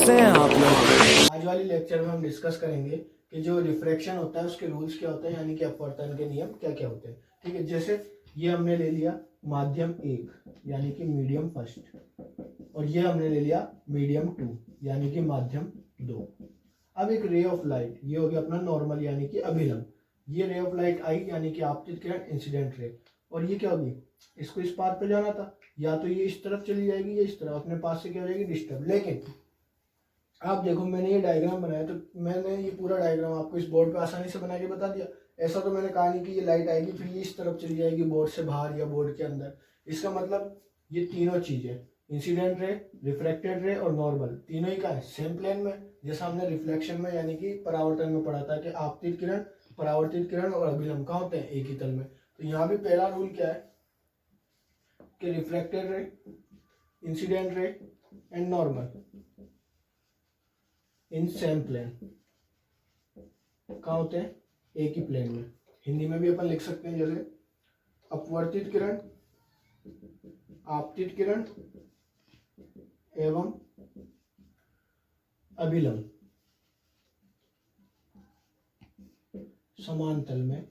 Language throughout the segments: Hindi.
कैसे हैं आप लोग। आज वाली लेक्चर में हम डिस्कस करेंगे कि जो रिफ्रैक्शन होता है उसके रूल्स क्या होते हैं, यानी कि अपवर्तन के नियम क्या क्या होते हैं। ठीक है, जैसे ये हमने ले लिया माध्यम 1 यानी कि मीडियम फर्स्ट, और ये हमने ले लिया मीडियम 2 यानी कि माध्यम 2। अब एक रे ऑफ लाइट, ये हो गया अपना नॉर्मल यानी कि अभिलंब। ये रे ऑफ लाइट आई यानी कि आपतित किरण, इंसिडेंट रे। और ये क्या होगी, इसको इस पाथ पे जाना था, या तो ये इस तरफ चली जाएगी या इस तरफ, अपने पास से क्या हो जाएगी, डिस्टर्ब। लेकिन आप देखो, मैंने ये डायग्राम बनाया तो मैंने ये पूरा डायग्राम आपको इस बोर्ड पे आसानी से बना के बता दिया। ऐसा तो मैंने कहा नहीं कि ये लाइट आएगी फिर ये इस तरफ चली जाएगी बोर्ड से बाहर या बोर्ड के अंदर। इसका मतलब ये तीनों चीजें, इंसिडेंट रे, रिफ्रैक्टेड रे और नॉर्मल, तीनों ही का है सेम प्लेन में। जैसा हमने रिफ्लेक्शन में यानी कि परावर्तन में पढ़ा था कि आपतित किरण, परावर्तित किरण और अभिलंब कहाँ होते हैं, एक ही तल में। तो यहाँ भी पहला रूल क्या है कि refracted ray, incident ray and normal in same plane कहाँ होते हैं, एक ही प्लेन में। हिंदी में भी अपन लिख सकते हैं जैसे अपवर्तित किरण, आपतित किरण एवं अभिलंब समान तल में,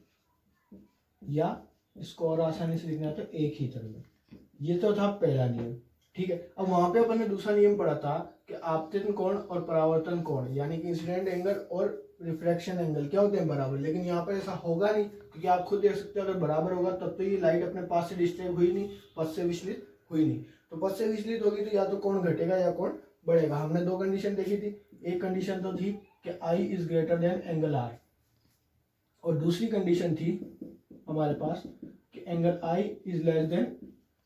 या इसको और आसानी से लिखना तो एक ही तल में। ये तो था पहला नियम। ठीक है, अब वहां पे अपन ने दूसरा नियम पढ़ा था कि आपतित कोण और परावर्तन कोण यानी कि इंसिडेंट एंगल और रिफ्रैक्शन एंगल क्या होते हैं, बराबर। लेकिन यहाँ पर ऐसा होगा नहीं, क्योंकि आप खुद देख सकते हो अगर बराबर होगा तब तो ये लाइट अपने पास से डिस्टर्ब हुई नहीं, पथ से विचलित हुई नहीं। तो पथ से विचलित होगी तो या तो कोण घटेगा या कोण बढ़ेगा। हमने दो कंडीशन देखी थी, एक कंडीशन तो थी कि I is greater than angle R, और दूसरी कंडीशन थी हमारे पास कि angle I is less than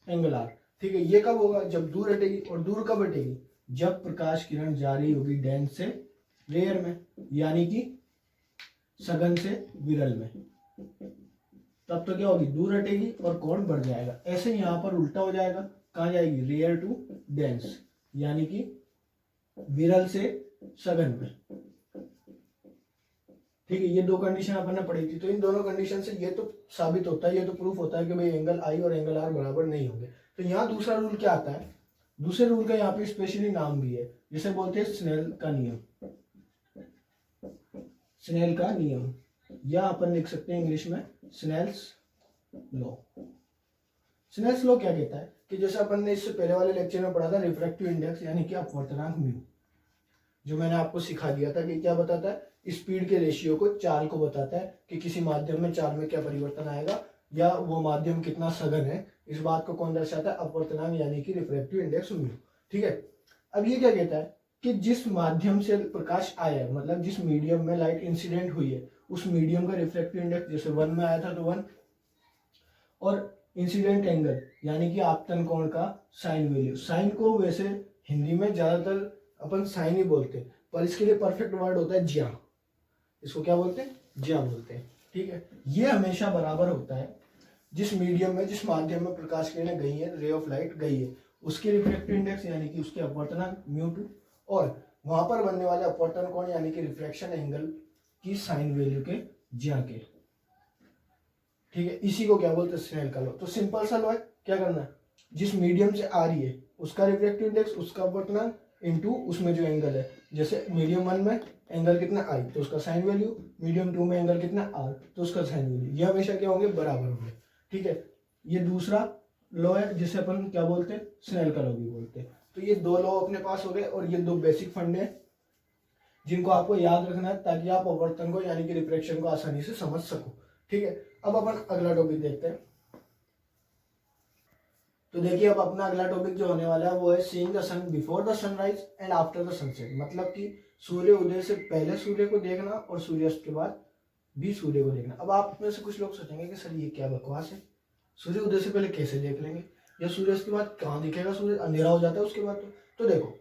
angle R. ठीक है, ये कब होगा, जब दूर हटेगी। और दूर कब हटेगी, जब प्रकाश किरण जा रही होगी डेंस से रेयर में, यानी कि सघन से विरल में। तब तो क्या होगी, दूर हटेगी और कोण बढ़ जाएगा। ऐसे यहाँ पर उल्टा हो जाएगा, कहाँ जाएगी, रेयर टू डेंस यानी कि विरल से सघन में। ठीक है, ये दो कंडीशन अपन ने पढ़ी थी। तो इन दोनों कंडीशन से ये तो साबित होता है, ये तो प्रूफ होता है कि भाई एंगल आई और एंगल आर बराबर नहीं होंगे। तो यहाँ दूसरा रूल क्या आता है, दूसरे रूल का यहाँ पे स्पेशली नाम भी है, जिसे बोलते हैं स्नेल का नियम। स्नेल का नियम, या अपन लिख सकते हैं इंग्लिश में स्नेल्स लॉ। स्नेल्स लॉ क्या कहता है कि जैसे अपन ने इससे पहले वाले लेक्चर में पढ़ा था रिफ्रैक्टिव इंडेक्स यानी कि अपवर्तनांक म्यू, जो मैंने आपको सिखा दिया था कि क्या बताता है, स्पीड के रेशियो को, चाल को बताता है कि किसी माध्यम में चाल में क्या परिवर्तन आएगा, या वो माध्यम कितना सघन है। इस बात को कौन दर्शाता है, अपवर्तनांक यानी कि रिफ्रैक्टिव इंडेक्स म्यू। ठीक है, अब ये क्या कहता है कि जिस माध्यम से प्रकाश आया है, मतलब जिस मीडियम में लाइट इंसिडेंट हुई है, उस मीडियम का रिफ्रैक्टिव इंडेक्स जैसे 1 में आया था तो 1, और इंसिडेंट एंगल यानी कि आपतन कोण का साइन वैल्यू। साइन को वैसे हिंदी में ज्यादातर अपन साइन ही बोलते हैं, पर इसके लिए परफेक्ट वर्ड होता है ज्या। इसको क्या बोलते हैं, ज्या बोलते हैं। ठीक है, ये हमेशा बराबर होता है जिस मीडियम में, जिस माध्यम में प्रकाश किरणें गई है, रे ऑफ लाइट गई है, उसकी रिफ्रैक्टिव इंडेक्स यानी कि उसके अपवर्तनांक μ2, और वहां पर बनने वाले अपवर्तन कोण यानी कि रिफ्रैक्शन एंगल की साइन वैल्यू के ज्या के। ठीक है, इसी को क्या बोलते हैं, स्नेल का लॉ। तो सिंपल सा लॉ है, क्या करना है, जिस मीडियम से आ रही है उसका रिफ्रैक्टिव इंडेक्स, उसका अपवर्तनांक इनटू उसमें जो एंगल है। जैसे मीडियम 1 में एंगल कितना आई तो उसका साइन वैल्यू, मीडियम 2 में एंगल कितना आर तो उसका साइन वैल्यू, ये हमेशा क्या होंगे, बराबर होंगे। ठीक है, ये दूसरा लॉ है जिसे अपन क्या बोलते हैं, स्नेल का लॉ भी बोलते हैं। तो ये दो लॉ अपने पास हो गए, और ये दो बेसिक फंडे हैं जिनको आपको याद रखना है ताकि आप अपवर्तन को यानी कि रिफ्रैक्शन को आसानी से समझ सको। ठीक है, अब अपन अगला टॉपिक देखते हैं। तो देखिए, अब अपना अगला टॉपिक जो होने वाला है वो है seeing the sun before the sunrise and after the sunset. मतलब कि सूर्य उदय से पहले सूर्य को देखना और सूर्यास्त के बाद भी सूर्य को देखना। अब आप में से कुछ लोग सोचेंगे कि सर ये क्या बकवास है, सूर्य उदय से पहले कैसे देख लेंगे, या सूर्यास्त के बाद कहाँ दिखेगा, सूर्य अंधेरा हो जाता है उसके बाद। तो देखो,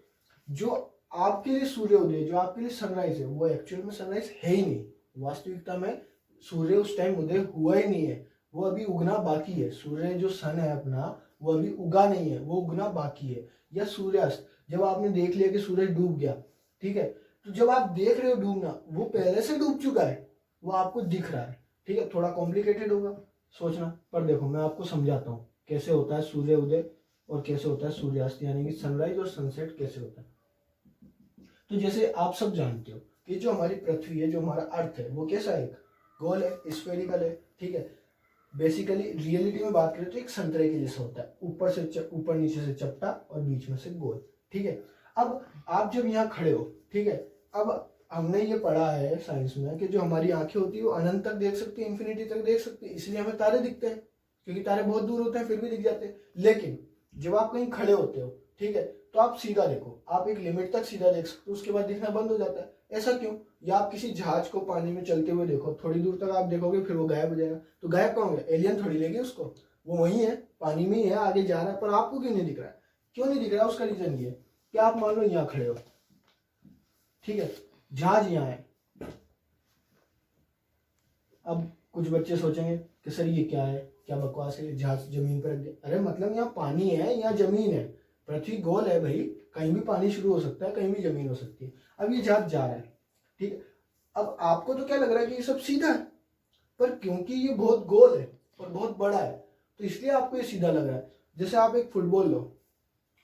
जो आपके लिए सूर्य उदय, जो आपके लिए सनराइज है, वो एक्चुअल में सनराइज है ही नहीं। वास्तविकता में सूर्य उस टाइम उदय हुआ ही नहीं है, वो अभी उगना बाकी है। सूर्य जो सन है अपना, वो अभी उगा नहीं है, वो उगना बाकी है। या सूर्यास्त, जब आपने देख लिया कि सूरज डूब गया, ठीक है, तो जब आप देख रहे हो डूबना, वो पहले से डूब चुका है, वो आपको दिख रहा है। ठीक है, थोड़ा कॉम्प्लिकेटेड होगा सोचना, पर देखो मैं आपको समझाता हूँ कैसे होता है सूर्य उदय और कैसे होता है सूर्यास्त, यानी कि सनराइज और सनसेट कैसे होता है। तो जैसे आप सब जानते हो कि जो हमारी पृथ्वी है, जो हमारा अर्थ है, वो कैसा है, एक गोल है, स्फेरिकल है, ठीक है। बेसिकली रियलिटी में बात करें तो एक संतरे के जैसा होता है, ऊपर नीचे से चपटा और बीच में से गोल, ठीक है। अब आप जब यहाँ खड़े हो, ठीक है, अब हमने ये पढ़ा है साइंस में कि जो हमारी आंखें होती है वो अनंत तक देख सकती है, इंफिनिटी तक देख सकती है, इसलिए हमें तारे दिखते हैं, क्योंकि तारे बहुत दूर होते हैं फिर भी दिख जाते हैं। लेकिन जब आप कहीं खड़े होते हो, ठीक है, तो आप सीधा देखो, आप एक लिमिट तक सीधा देख सकते हो, उसके बाद दिखना बंद हो जाता है। ऐसा क्यों? या आप किसी जहाज को पानी में चलते हुए देखो, थोड़ी दूर तक आप देखोगे फिर वो गायब हो जाएगा, तो गायब कहाँ हो गया? एलियन थोड़ी लेंगे उसको, वो वही है, पानी में ही है, आगे जा रहा है, पर आपको क्यों नहीं दिख रहा है? क्यों नहीं दिख रहा? उसका रीजन ये कि आप मान लो यहाँ खड़े हो, ठीक है, जहाज यहाँ है। अब कुछ बच्चे सोचेंगे कि सर ये क्या है, क्या बकवास है, जहाज जमीन पर रख दिया। अरे मतलब यहाँ पानी है, यहाँ जमीन है, पृथ्वी गोल है भाई, कहीं भी पानी शुरू हो सकता है, कहीं भी जमीन हो सकती है। अब ये जहाज जा रहा है, ठीक है, अब आपको तो क्या लग रहा है कि ये सब सीधा है, पर क्योंकि ये बहुत गोल है और बहुत बड़ा है तो इसलिए आपको ये सीधा लग रहा है। जैसे आप एक फुटबॉल लो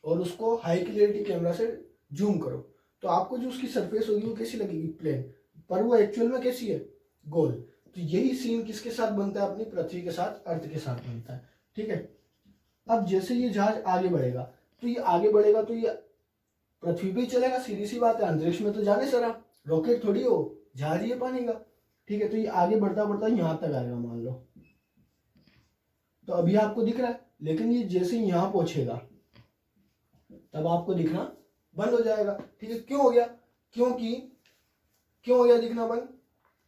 और उसको हाई क्लियरिटी कैमरा से जूम करो, तो आपको जो उसकी सरफेस होगी वो कैसी लगेगी? प्लेन, पर वो एक्चुअल में कैसी है? गोल। तो यही सीन किसके साथ बनता है? अपनी पृथ्वी के साथ, अर्थ के साथ बनता है, ठीक है। अब जैसे ये जहाज आगे बढ़ेगा तो ये आगे बढ़ेगा तो ये पृथ्वी पे ही चलेगा, सीधी सी बात है, अंतरिक्ष में तो जाने सरा, रॉकेट थोड़ी हो, जहाज ही है पानी का, ठीक है। तो ये आगे बढ़ता बढ़ता यहां तक आएगा मान लो, तो अभी आपको दिख रहा है, लेकिन ये जैसे यहां पहुंचेगा तब आपको दिखना बंद हो जाएगा, ठीक है। क्यों हो गया? क्यों हो गया दिखना बंद?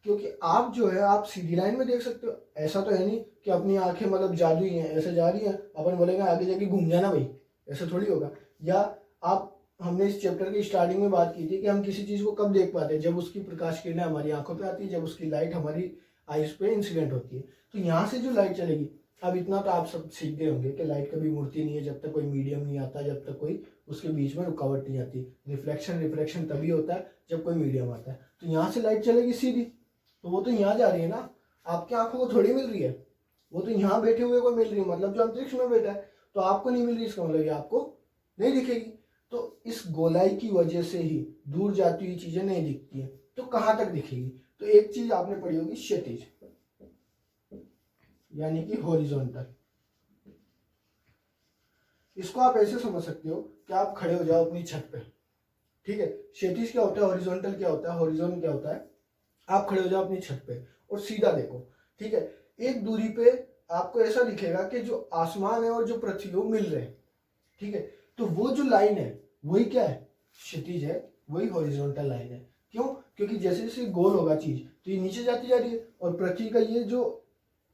क्योंकि आप जो है आप सीधी लाइन में देख सकते हो, ऐसा तो है नहीं कि अपनी आंखें मतलब जादू ही हैं, ऐसे जा रही हैं, अपन बोलेंगे आगे जाके घूम जाना भाई, ऐसा थोड़ी होगा। या आप, हमने इस चैप्टर की स्टार्टिंग में बात की थी कि हम किसी चीज को कब देख पाते हैं? जब उसकी प्रकाश किरणें हमारी आंखों पे आती है, जब उसकी लाइट हमारी आइज पे इंसिडेंट होती है। तो यहाँ से जो लाइट चलेगी, अब इतना तो आप सब सीख गए होंगे कि लाइट कभी मुड़ती नहीं है जब तक कोई मीडियम नहीं आता, जब तक कोई उसके बीच में रुकावट नहीं आती। रिफ्लेक्शन तभी होता है जब कोई मीडियम आता है। तो यहाँ से लाइट चलेगी सीधी, तो वो तो यहाँ जा रही है ना, आपकी आंखों को थोड़ी मिल रही है, वो तो यहाँ बैठे हुए को मिल रही है, मतलब जो अंतरिक्ष में बैठा है, तो आपको नहीं मिल रही, इसका मतलब ये आपको नहीं दिखेगी। तो इस गोलाई की वजह से ही दूर जाती हुई चीजें नहीं दिखती है। तो कहाँ तक दिखेगी? तो एक चीज आपने पढ़ी होगी, क्षैतिज, यानी कि हॉरिजॉन्टल। इसको आप ऐसे समझ सकते हो कि आप खड़े हो जाओ अपनी छत पे, ठीक है। क्षैतिज क्या होता है, हॉरिजॉन्टल क्या होता है, हॉरिजॉन क्या होता है? आप खड़े हो जाओ अपनी छत पे और सीधा देखो, ठीक है। एक दूरी पे आपको ऐसा दिखेगा कि जो आसमान है और जो पृथ्वी है वो मिल रहे हैं, ठीक है। तो वो जो लाइन है वही क्या है? क्षैतिज है, वही हॉरिजॉन्टल लाइन है। क्यों? क्योंकि जैसे जैसे गोल होगा चीज तो ये नीचे जाती जा रही है, और पृथ्वी का ये जो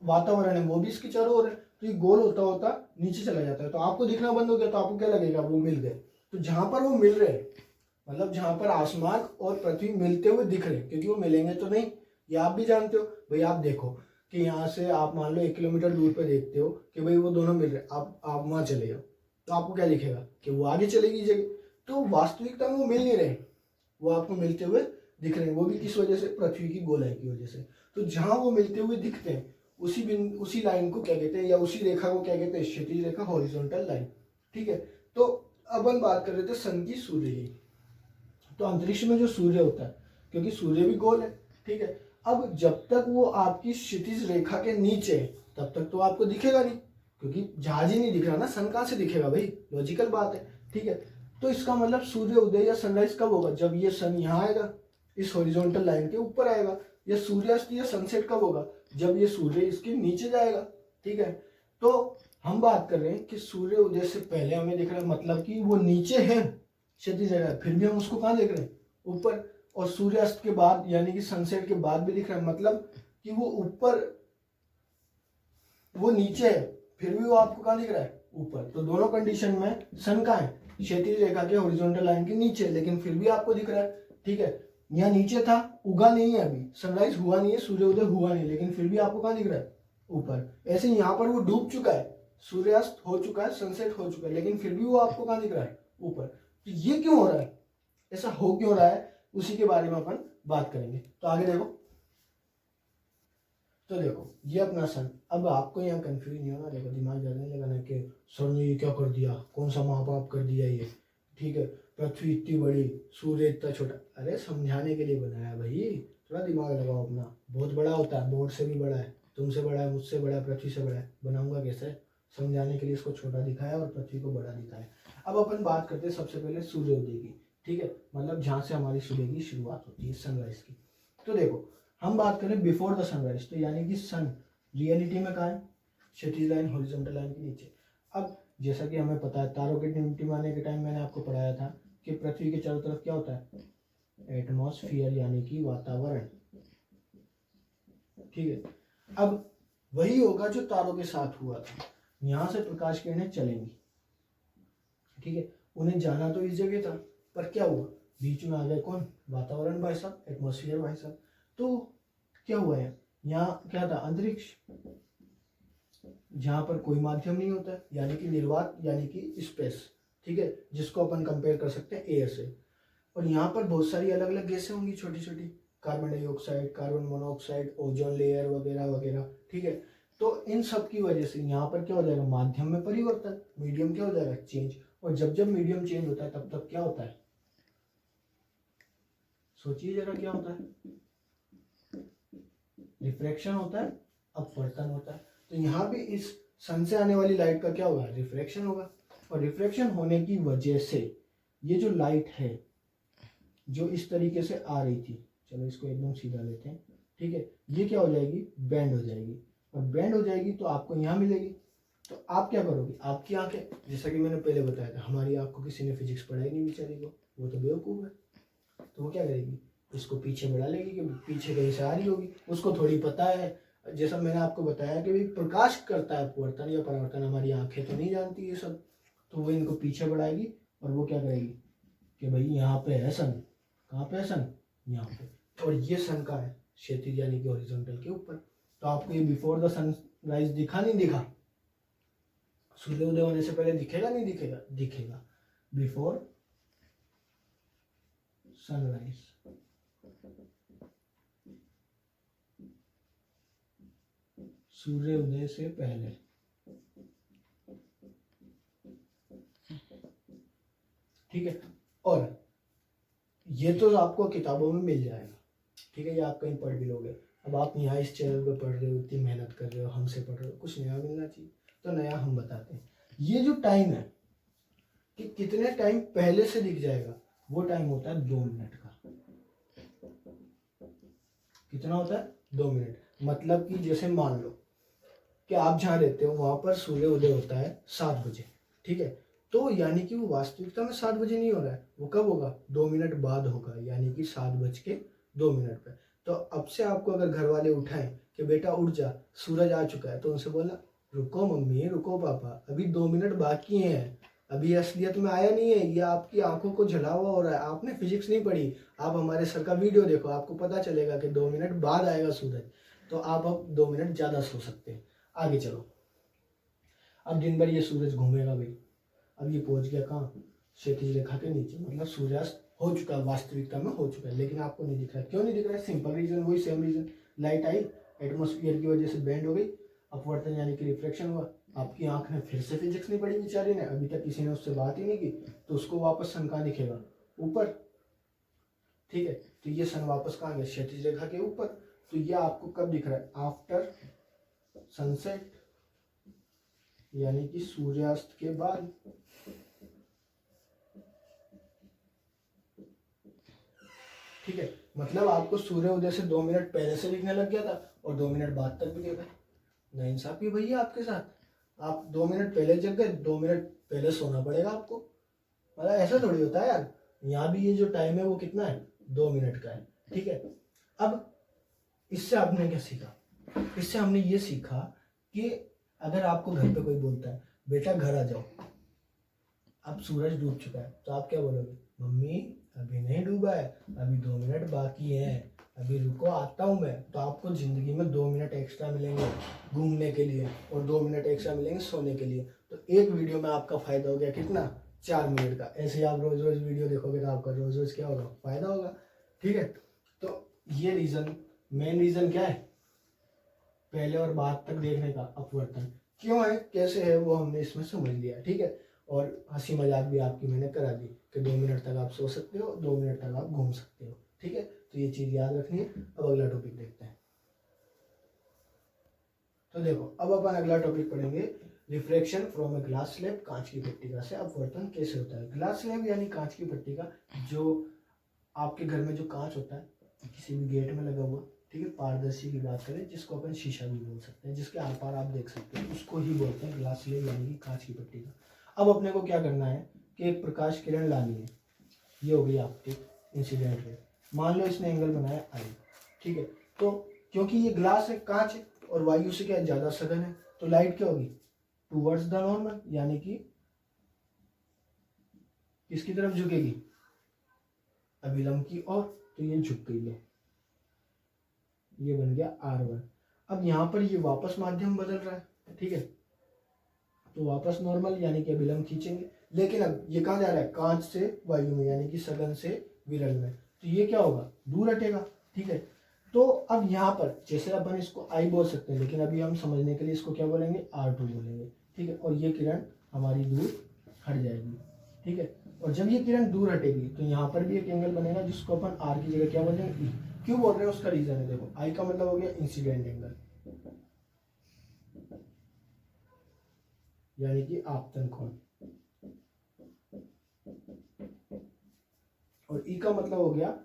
वातावरण है वो भी इसके चारों ओर है, तो ये गोल होता होता नीचे चला जाता है। तो आपको दिखना बंद हो गया, तो आपको क्या लगेगा? वो मिल गए। तो जहां पर वो मिल रहे हैं, मतलब जहां पर आसमान और पृथ्वी मिलते हुए दिख रहे हैं, क्योंकि वो मिलेंगे तो नहीं, ये आप भी जानते हो भाई। आप देखो कि यहाँ से आप मान लो 1 किलोमीटर दूर पे देखते हो कि भाई वो दोनों मिल रहे हैं, आप वहां चले जाओ तो आपको क्या दिखेगा? कि वो आगे चलेगी जगह। तो वास्तविकता में वो मिल नहीं रहे, वो आपको मिलते हुए दिख रहे हैं। वो भी किस वजह से? पृथ्वी की गोलाई की वजह से। तो जहां वो मिलते हुए दिखते हैं उसी लाइन को क्या कहते हैं, या उसी रेखा को क्या कहते हैं? क्षैतिज रेखा, हॉरिजॉन्टल लाइन, ठीक है। तो अब हम बात कर रहे थे सन की, सूर्य की। तो अंतरिक्ष में जो सूर्य होता है, क्योंकि सूर्य भी गोल है, ठीक है। अब जब तक वो आपकी क्षितिज रेखा के नीचे है तब तक तो आपको दिखेगा नहीं, क्योंकि जहाज ही नहीं दिख रहा ना, सन कहाँ से दिखेगा भाई? लॉजिकल बात है, ठीक है। तो इसका मतलब सूर्य उदय या सनराइज कब होगा? जब ये सन यहाँ आएगा, इस हॉरिजॉन्टल लाइन के ऊपर आएगा। या सूर्यास्त या सनसेट कब होगा? जब ये सूर्य इसके नीचे जाएगा, ठीक है। तो हम बात कर रहे हैं कि सूर्य उदय से पहले हमें दिख रहा है, मतलब कि वो नीचे है क्षैतिज रेखा, फिर भी हम उसको कहाँ देख रहे हैं? ऊपर। और सूर्यास्त के बाद यानी कि सनसेट के बाद भी दिख रहा है, मतलब कि वो ऊपर, वो नीचे है, फिर भी वो आपको कहाँ दिख रहा है? ऊपर। तो दोनों कंडीशन में सन कहाँ है? क्षैतिज रेखा के हॉरिजॉन्टल लाइन के नीचे, लेकिन फिर भी आपको दिख रहा है, ठीक है। यहाँ नीचे था, उगा नहीं है अभी, सनराइज हुआ नहीं है, सूर्योदय हुआ नहीं, लेकिन फिर भी आपको कहाँ दिख रहा है? ऊपर। ऐसे यहाँ पर वो डूब चुका है, सूर्यास्त हो चुका है, सनसेट हो चुका है, लेकिन फिर भी वो आपको कहाँ दिख रहा है? ऊपर। तो ये क्यों हो रहा है? ऐसा हो क्यों रहा है? उसी के बारे में अपन बात करेंगे। तो आगे देखो, तो देखो ये अपना सन। अब आपको यहाँ कंफ्यूज नहीं होना, देखो दिमाग ज्यादा नहीं लगाना कि सर ने ये क्या कर दिया, कौन सा महापाप कर दिया ये, ठीक है, पृथ्वी इतनी बड़ी, सूर्य इतना छोटा। अरे समझाने के लिए बनाया भाई, थोड़ा दिमाग लगाओ अपना। बहुत बड़ा होता है, बोर्ड से भी बड़ा है, तुमसे बड़ा है, मुझसे बड़ा है, पृथ्वी से बड़ा है, बनाऊंगा कैसे? समझाने के लिए इसको छोटा दिखाया और पृथ्वी को बड़ा दिखाया। अब अपन बात करते हैं सबसे पहले सूर्योदय की, ठीक है, मतलब जहाँ से हमारी सूर्य की शुरुआत होती है, सनराइज की। तो देखो हम बात करें बिफोर द सनराइज, तो यानी कि सन रियलिटी में कहाँ है? क्षैतिज लाइन हॉरिजॉन्टल लाइन के नीचे। अब जैसा कि हमें पता है, तारों के टिमटिमाने के टाइम मैंने आपको पढ़ाया था कि पृथ्वी के चारों तरफ क्या होता है? एटमॉस्फेयर यानी कि वातावरण, ठीक है। अब वही होगा जो तारों के साथ हुआ था, यहाँ से प्रकाश किरणें चलेंगी, ठीक है, उन्हें जाना तो इस जगह था, पर क्या हुआ? बीच में आ गए कौन? वातावरण भाई साहब, एटमॉस्फेयर भाई साहब। तो क्या हुआ है? यहाँ क्या था? अंतरिक्ष, जहां पर कोई माध्यम नहीं होता है, यानी कि निर्वात, यानी कि स्पेस, ठीक है, जिसको अपन कंपेयर कर सकते हैं एयर से। और यहाँ पर बहुत सारी अलग अलग गैसें होंगी, छोटी छोटी, carbon dioxide, carbon monoxide, ozone layer वगैरह वगैरह, ठीक है। तो इन सब की वजह से यहाँ पर क्या हो जाएगा? माध्यम में परिवर्तन, मीडियम क्या हो जाएगा? चेंज। और जब जब मीडियम चेंज होता है तब तब क्या होता है? सोचिए जरा क्या होता है? रिफ्रैक्शन होता है, अपवर्तन होता है। तो यहाँ भी इस सन से आने वाली लाइट का क्या होगा? रिफ्रैक्शन होगा। और रिफ्रैक्शन होने की वजह से ये जो लाइट है जो इस तरीके से आ रही थी, चलो इसको एकदम सीधा लेते हैं, ठीक है, ये क्या हो जाएगी? बेंड हो जाएगी। और बेंड हो जाएगी तो आपको यहाँ मिलेगी। तो आप क्या करोगे? आपकी आंखें, जैसा कि मैंने पहले बताया था, हमारी आंख को किसी ने फिजिक्स पढ़ाई नहीं बेचारी को, वो तो बेवकूफ़ है। तो वो क्या करेगी? इसको पीछे बढ़ा लेगी कि पीछे कहीं से आ रही होगी, उसको थोड़ी पता है। जैसा मैंने आपको बताया कि भाई प्रकाश करता है अपवर्तन या परावर्तन, हमारी आंखें तो नहीं जानती ये सब। तो वो इनको पीछे बढ़ाएगी और वो क्या करेगी कि भाई यहाँ पे है सन। कहाँ पे है सन? यहाँ पे। और ये सन का है क्षैतिज यानी कि हॉरिजॉन्टल के ऊपर। तो आपको ये बिफोर द सनराइज दिखा नहीं दिखा? सूर्योदय होने से पहले दिखेगा नहीं दिखेगा? दिखेगा। बिफोर सनराइज, सूर्योदय से पहले, ठीक है। और ये तो आपको किताबों में मिल जाएगा, ठीक है, ये आप कहीं पढ़ भी लोगे। अब आप यहाँ इस चैनल पे पढ़ रहे हो, इतनी मेहनत कर रहे हो, हमसे पढ़ रहे हो, कुछ नया मिलना चाहिए, तो नया हम बताते हैं। ये जो टाइम है कि कितने टाइम पहले से दिख जाएगा, वो टाइम होता है 2 मिनट का। कितना होता है? 2 मिनट। मतलब कि जैसे मान लो कि आप जहाँ रहते हो वहां पर सूर्योदय होता है 7 बजे, ठीक है, तो यानी कि वो वास्तविकता में 7 बजे नहीं हो रहा है, वो कब होगा? 2 मिनट बाद होगा, यानी कि 7:02 पे। तो अब से आपको अगर घर वाले उठाएं कि बेटा उठ जा, सूरज आ चुका है, तो उनसे बोलना रुको मम्मी, रुको पापा, अभी 2 मिनट बाकी हैं, अभी असलियत में आया नहीं है, ये आपकी आंखों को झला हुआ हो रहा है। आपने फिजिक्स नहीं पढ़ी, आप हमारे सर का वीडियो देखो, आपको पता चलेगा कि 2 मिनट बाद आएगा सूरज। तो आप अब 2 मिनट ज़्यादा सो सकते हैं। आगे चलो, अब दिन भर ये सूरज घूमेगा भाई। अब ये पहुंच गया कहाँ? क्षैतिज रेखा के नीचे, मतलब सूर्यास्त हो चुका है, वास्तविकता में हो चुका है, लेकिन आपको नहीं दिख रहा है। क्यों नहीं दिख रहा है? सिंपल रीजन, वही सेम रीजन, लाइट आई, एटमॉस्फेयर की वजह से बेंड हो गई, अपवर्तन यानी कि रिफ्लेक्शन हुआ। आपकी आंख ने फिर से फिजिक्स नहीं पढ़ी बेचारी ने, अभी तक किसी ने उससे बात ही नहीं की, तो उसको वापस सन कहाँ दिखेगा? ऊपर, ठीक है। तो ये सन वापस कहाँ गया? क्षैतिज रेखा के ऊपर। तो ये आपको कब दिख रहा है? आफ्टर सनसेट, यानी कि सूर्यास्त के बाद। ठीक है, मतलब आपको सूर्योदय से 2 मिनट पहले से दिखने लग गया था और 2 मिनट बाद तक भी देखा। नाइंसाफी भैया आपके साथ। आप 2 मिनट पहले जग गए, 2 मिनट पहले सोना पड़ेगा आपको। मतलब ऐसा थोड़ी होता है यार। यहाँ भी ये जो टाइम है वो कितना है? 2 मिनट का है, ठीक है। अब इससे आपने क्या सीखा? इससे हमने ये सीखा कि अगर आपको घर पे कोई बोलता है बेटा घर आ जाओ, अब सूरज डूब चुका है, तो आप क्या बोलोगे? मम्मी अभी नहीं डूबा है, अभी 2 मिनट बाकी है, अभी रुको आता हूँ मैं। तो आपको जिंदगी में 2 मिनट एक्स्ट्रा मिलेंगे घूमने के लिए और 2 मिनट एक्स्ट्रा मिलेंगे सोने के लिए। तो एक वीडियो में आपका फायदा हो गया कितना? 4 मिनट का। ऐसे ही आप रोज रोज वीडियो देखोगे तो आपका रोज रोज क्या होगा? फायदा होगा, ठीक है। तो ये रीजन, मेन रीजन क्या है? पहले और बाद तक देखने का अपवर्तन क्यों है, कैसे है, वो हमने इसमें समझ लिया, ठीक है। और हंसी मजाक भी आपकी मैंने करा दी कि 2 मिनट तक आप सो सकते हो, 2 मिनट तक आप घूम सकते हो। ठीक है, तो ये चीज़ याद रखनी है। अब अगला टॉपिक देखते हैं। तो देखो, अब अपन अगला टॉपिक पढ़ेंगे, reflection from a glass slab, कांच की पट्टिका से अपवर्तन कैसे होता है। ग्लास स्लैब यानी कांच की पट्टिका, जो आपके घर में जो कांच होता है किसी भी गेट में लगा हुआ, ठीक है, पारदर्शी की बात करें, जिसको अपन शीशा भी बोल सकते हैं, जिसके आर पार आप देख सकते हैं, उसको ही बोलते हैं ग्लास स्लैब यानी कि कांच की पट्टिका। अब अपने को क्या करना है कि एक प्रकाश किरण लानी है, ये हो गई आपकी इंसिडेंट रे। मान लो इसने एंगल बनाया आई, ठीक है, तो क्योंकि ये ग्लास है, कांच है, और वायु से क्या ज्यादा सघन है, तो लाइट क्या होगी टूवर्ड्स द नॉर्मल, यानी कि किसकी तरफ झुकेगी, अभिलंब की ओर, तो ये झुक गई है, ये बन गया R1। अब यहाँ पर ये वापस माध्यम बदल रहा है, ठीक है, तो वापस नॉर्मल यानी कि अभिलंब खींचेंगे, लेकिन अब ये कहाँ जा रहा है, कांच से वायु में यानी कि सघन से विरल में, तो ये क्या होगा, दूर हटेगा। ठीक है, तो अब यहाँ पर जैसे अपन इसको I बोल सकते हैं, लेकिन अभी हम समझने के लिए इसको क्या बोलेंगे, R2 बोलेंगे। ठीक है, और ये किरण हमारी दूर हट जाएगी। ठीक है, और जब ये किरण दूर हटेगी तो यहाँ पर भी एक एंगल बनेगा, जिसको अपन R की जगह क्या बोलेंगे, E। क्यों बोल रहे हैं उसका रीजन है, देखो I का मतलब हो गया इंसिडेंट एंगल, यानी कि आपतन कोण, और E का मतलब हो गया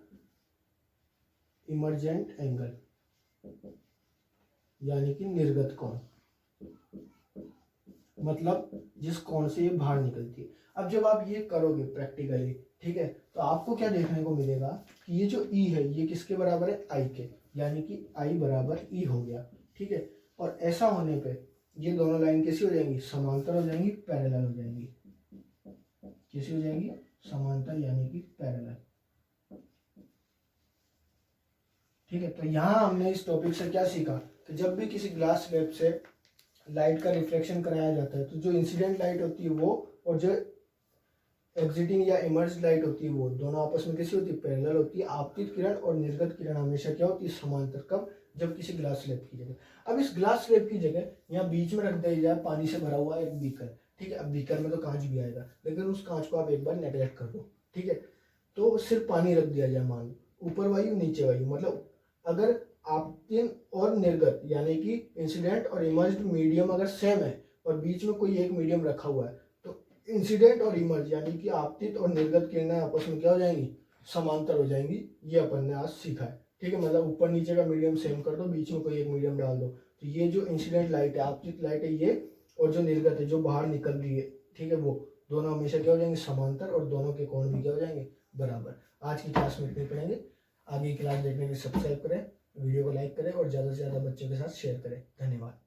इमर्जेंट एंगल, यानी कि निर्गत कोण, मतलब जिस कोण से ये बाहर निकलती है। अब जब आप ये करोगे प्रैक्टिकली, ठीक है, तो आपको क्या देखने को मिलेगा कि ये जो E है ये किसके बराबर है, I के, यानी कि I बराबर E हो गया। ठीक है, और ऐसा होने पे ये दोनों लाइन कैसी हो जाएंगी, समांतर हो जाएंगी, पैरेलल हो जाएंगी। कैसी हो जाएंगी, समांतर यानी कि पैरेलल। ठीक है, तो यहाँ हमने इस टॉपिक से क्या सीखा कि जब भी किसी ग्लास स्लैब से लाइट का रिफ्लेक्शन कराया जाता है, तो जो इंसिडेंट लाइट होती है वो, और जो एग्जिटिंग या इमर्ज लाइट होती है वो, दोनों आपस में कैसी होती है, पैरेलल होती है। आपतित किरण और निर्गत किरण हमेशा क्या होती है, समांतर। कब, जब किसी ग्लास स्लैब की जगह, अब इस ग्लास स्लैब की जगह यहाँ बीच में रख दिया जाए पानी से भरा हुआ एक बीकर। ठीक है, अब बीकर में तो कांच भी आएगा, लेकिन उस कांच को आप एक बार नेगलेक्ट कर दो। ठीक है, तो सिर्फ पानी रख दिया जाए, मान लो ऊपर वायु नीचे वायु, मतलब अगर आपतिन और निर्गत यानी कि इंसिडेंट और इमर्ज्ड मीडियम अगर सेम है और बीच में कोई एक मीडियम रखा हुआ है, तो इंसिडेंट और इमर्ज यानी कि आपतित और निर्गत किरणें आपस में क्या हो जाएंगी, समांतर हो जाएंगी। ये अपन ने आज सीखा है। ठीक है, मतलब ऊपर नीचे का मीडियम सेम कर दो, बीच में कोई एक मीडियम डाल दो, तो ये जो इंसिडेंट लाइट है, आपतित लाइट है ये, और जो निर्गत है जो बाहर निकल रही है, ठीक है, वो दोनों हमेशा क्या हो जाएंगे, समांतर, और दोनों के कोण भी क्या हो जाएंगे, बराबर। आज की क्लास में इतने पढ़ेंगे, आगे की क्लास देखने के लिए सब्सक्राइब करें, वीडियो को लाइक करें और ज़्यादा से ज़्यादा बच्चों के साथ शेयर करें। धन्यवाद।